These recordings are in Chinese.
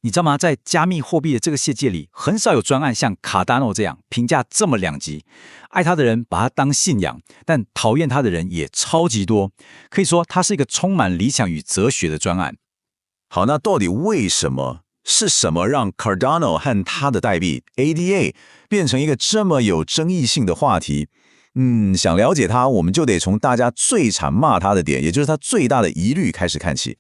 你知道吗？在加密货币的这个世界里，很少有专案像 Cardano 这样评价这么两极。爱他的人把他当信仰，但讨厌他的人也超级多。可以说，它是一个充满理想与哲学的专案。好，那到底为什么？是什么让 Cardano 和他的代币 ADA 变成一个这么有争议性的话题？想了解它，我们就得从大家最常骂他的点，也就是他最大的疑虑开始看起。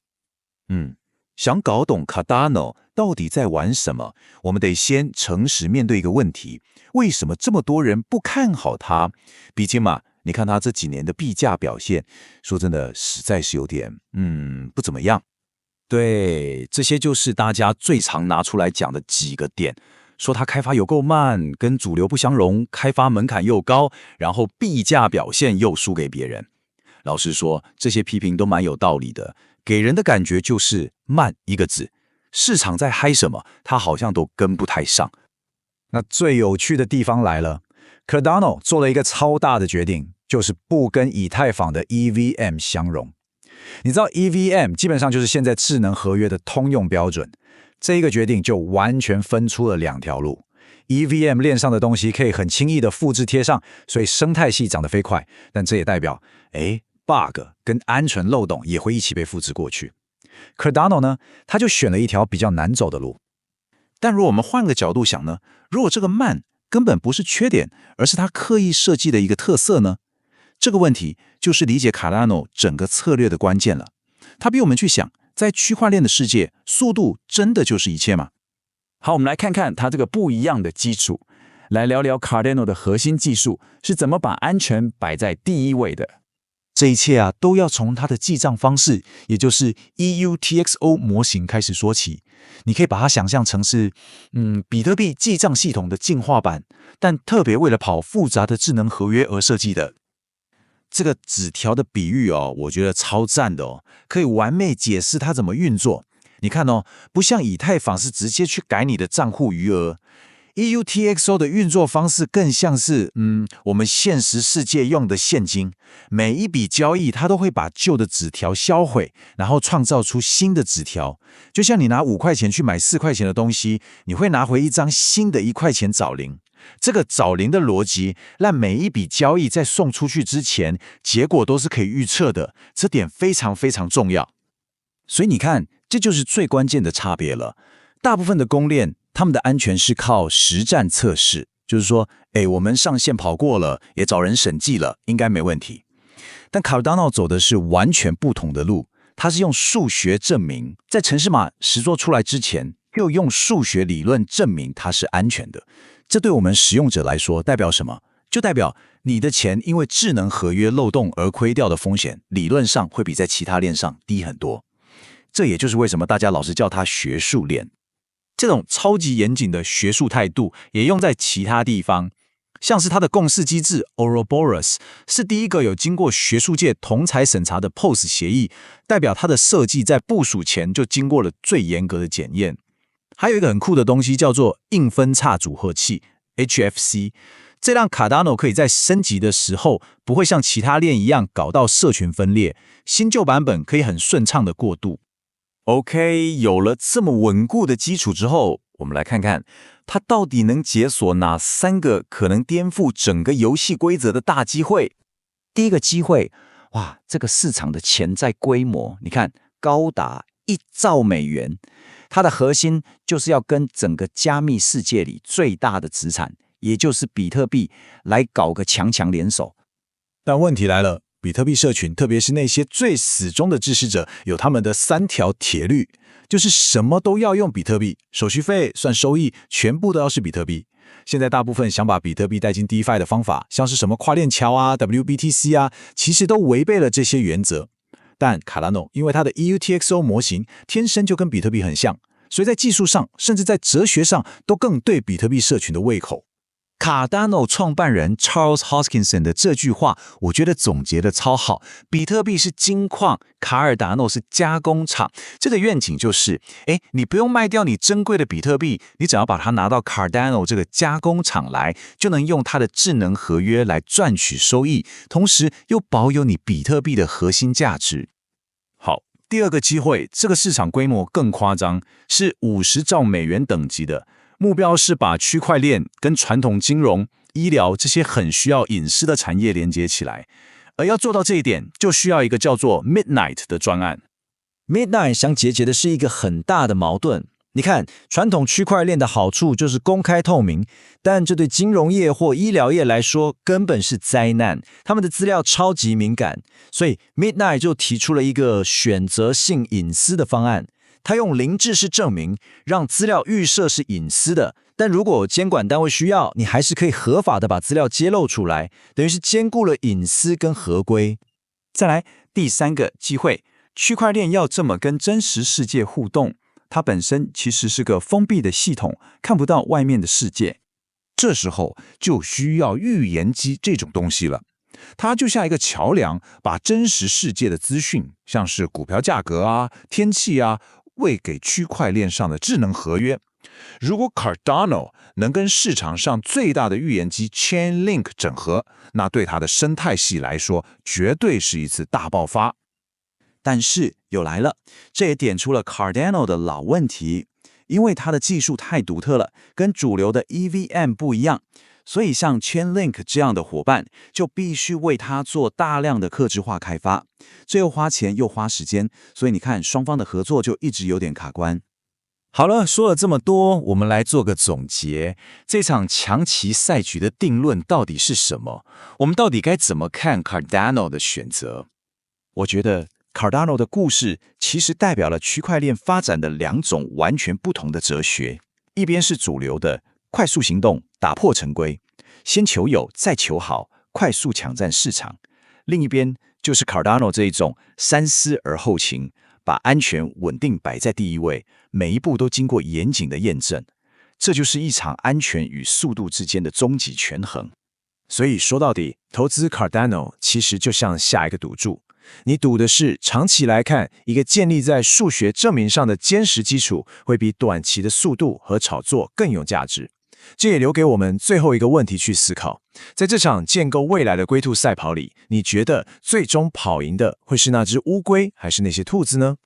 想搞懂 Cardano 到底在玩什么，我们得先诚实面对一个问题：为什么这么多人不看好它？毕竟嘛，你看他这几年的币价表现，说真的，实在是有点不怎么样。对，这些就是大家最常拿出来讲的几个点，说它开发有够慢，跟主流不相容，开发门槛又高，然后币价表现又输给别人。老实说，这些批评都蛮有道理的，给人的感觉就是慢一个字，市场在嗨什么，它好像都跟不太上。那最有趣的地方来了 ，Cardano 做了一个超大的决定，就是不跟以太坊的 EVM 相容。你知道 EVM 基本上就是现在智能合约的通用标准，这一个决定就完全分出了两条路。EVM 链上的东西可以很轻易的复制贴上，所以生态系长得飞快，但这也代表bug 跟安全漏洞也会一起被复制过去。Cardano 呢，他就选了一条比较难走的路。但如果我们换个角度想呢，如果这个慢根本不是缺点，而是他刻意设计的一个特色呢？这个问题就是理解 Cardano 整个策略的关键了。它逼我们去想，在区块链的世界，速度真的就是一切吗？好，我们来看看它这个不一样的基础，来聊聊 Cardano 的核心技术是怎么把安全摆在第一位的。这一切啊，都要从它的记账方式，也就是 EUTXO 模型开始说起。你可以把它想象成是，比特币记账系统的进化版，但特别为了跑复杂的智能合约而设计的。这个纸条的比喻我觉得超赞的可以完美解释它怎么运作。你看不像以太坊是直接去改你的账户余额。EUTXO 的运作方式更像是我们现实世界用的现金，每一笔交易它都会把旧的纸条销毁，然后创造出新的纸条。就像你拿5块钱去买4块钱的东西，你会拿回一张新的1块钱找零。这个找零的逻辑，让每一笔交易在送出去之前，结果都是可以预测的，这点非常非常重要。所以你看，这就是最关键的差别了。大部分的公链，他们的安全是靠实战测试，就是说，我们上线跑过了，也找人审计了，应该没问题。但 Cardano 走的是完全不同的路，它是用数学证明，在程式码实作出来之前，又用数学理论证明它是安全的。这对我们使用者来说代表什么？就代表你的钱因为智能合约漏洞而亏掉的风险，理论上会比在其他链上低很多。这也就是为什么大家老是叫它学术链。这种超级严谨的学术态度也用在其他地方，像是它的共识机制 Ouroboros 是第一个有经过学术界同侪审查的 POS 协议，代表它的设计在部署前就经过了最严格的检验。还有一个很酷的东西叫做硬分叉组合器 HFC， 这让 Cardano 可以在升级的时候不会像其他链一样搞到社群分裂，新旧版本可以很顺畅的过渡。OK， 有了这么稳固的基础之后，我们来看看它到底能解锁哪3个可能颠覆整个游戏规则的大机会。第一个机会，这个市场的潜在规模，你看高达1兆美元，它的核心就是要跟整个加密世界里最大的资产，也就是比特币，来搞个强联手。但问题来了，比特币社群，特别是那些最死忠的支持者，有他们的3条铁律，就是什么都要用比特币，手续费、算收益，全部都要是比特币。现在大部分想把比特币带进 DeFi 的方法，像是什么跨链桥啊、WBTC 其实都违背了这些原则。但 Cardano 因为它的 EUTXO 模型天生就跟比特币很像，所以在技术上，甚至在哲学上，都更对比特币社群的胃口。Cardano 创办人 Charles Hoskinson 的这句话，我觉得总结的超好。比特币是金矿，卡尔达诺是加工厂。这个愿景就是，你不用卖掉你珍贵的比特币，你只要把它拿到 Cardano 这个加工厂来，就能用它的智能合约来赚取收益，同时又保有你比特币的核心价值。好，第二个机会，这个市场规模更夸张，是50兆美元等级的，目标是把区块链跟传统金融、医疗这些很需要隐私的产业连接起来。而要做到这一点，就需要一个叫做 Midnight 的专案。Midnight 想解决的是一个很大的矛盾。你看，传统区块链的好处就是公开透明，但这对金融业或医疗业来说根本是灾难，他们的资料超级敏感。所以 Midnight 就提出了一个选择性隐私的方案。他用零制式证明，让资料预设是隐私的，但如果监管单位需要，你还是可以合法的把资料揭露出来，等于是兼顾了隐私跟合规。再来第三个机会，区块链要这么跟真实世界互动，它本身其实是个封闭的系统，看不到外面的世界。这时候就需要预言机这种东西了。它就像一个桥梁，把真实世界的资讯，像是股票价格啊、天气啊，喂给区块链上的智能合约。如果 Cardano 能跟市场上最大的预言机 Chainlink 整合，那对它的生态系来说，绝对是一次大爆发。但是又来了，这也点出了 Cardano 的老问题，因为它的技术太独特了，跟主流的 EVM 不一样，所以像 Chainlink 这样的伙伴就必须为它做大量的客制化开发，这又花钱又花时间，所以你看双方的合作就一直有点卡关。好了，说了这么多，我们来做个总结。这场强棋赛局的定论到底是什么？我们到底该怎么看 Cardano 的选择？我觉得 Cardano 的故事其实代表了区块链发展的两种完全不同的哲学。一边是主流的快速行动，打破陈规，先求有再求好，快速抢占市场；另一边就是 Cardano 这一种三思而后行，把安全稳定摆在第一位，每一步都经过严谨的验证。这就是一场安全与速度之间的终极权衡。所以说到底，投资 Cardano 其实就像下一个赌注，你赌的是长期来看，一个建立在数学证明上的坚实基础，会比短期的速度和炒作更有价值。这也留给我们最后一个问题去思考：在这场建构未来的龟兔赛跑里，你觉得最终跑赢的会是那只乌龟，还是那些兔子呢？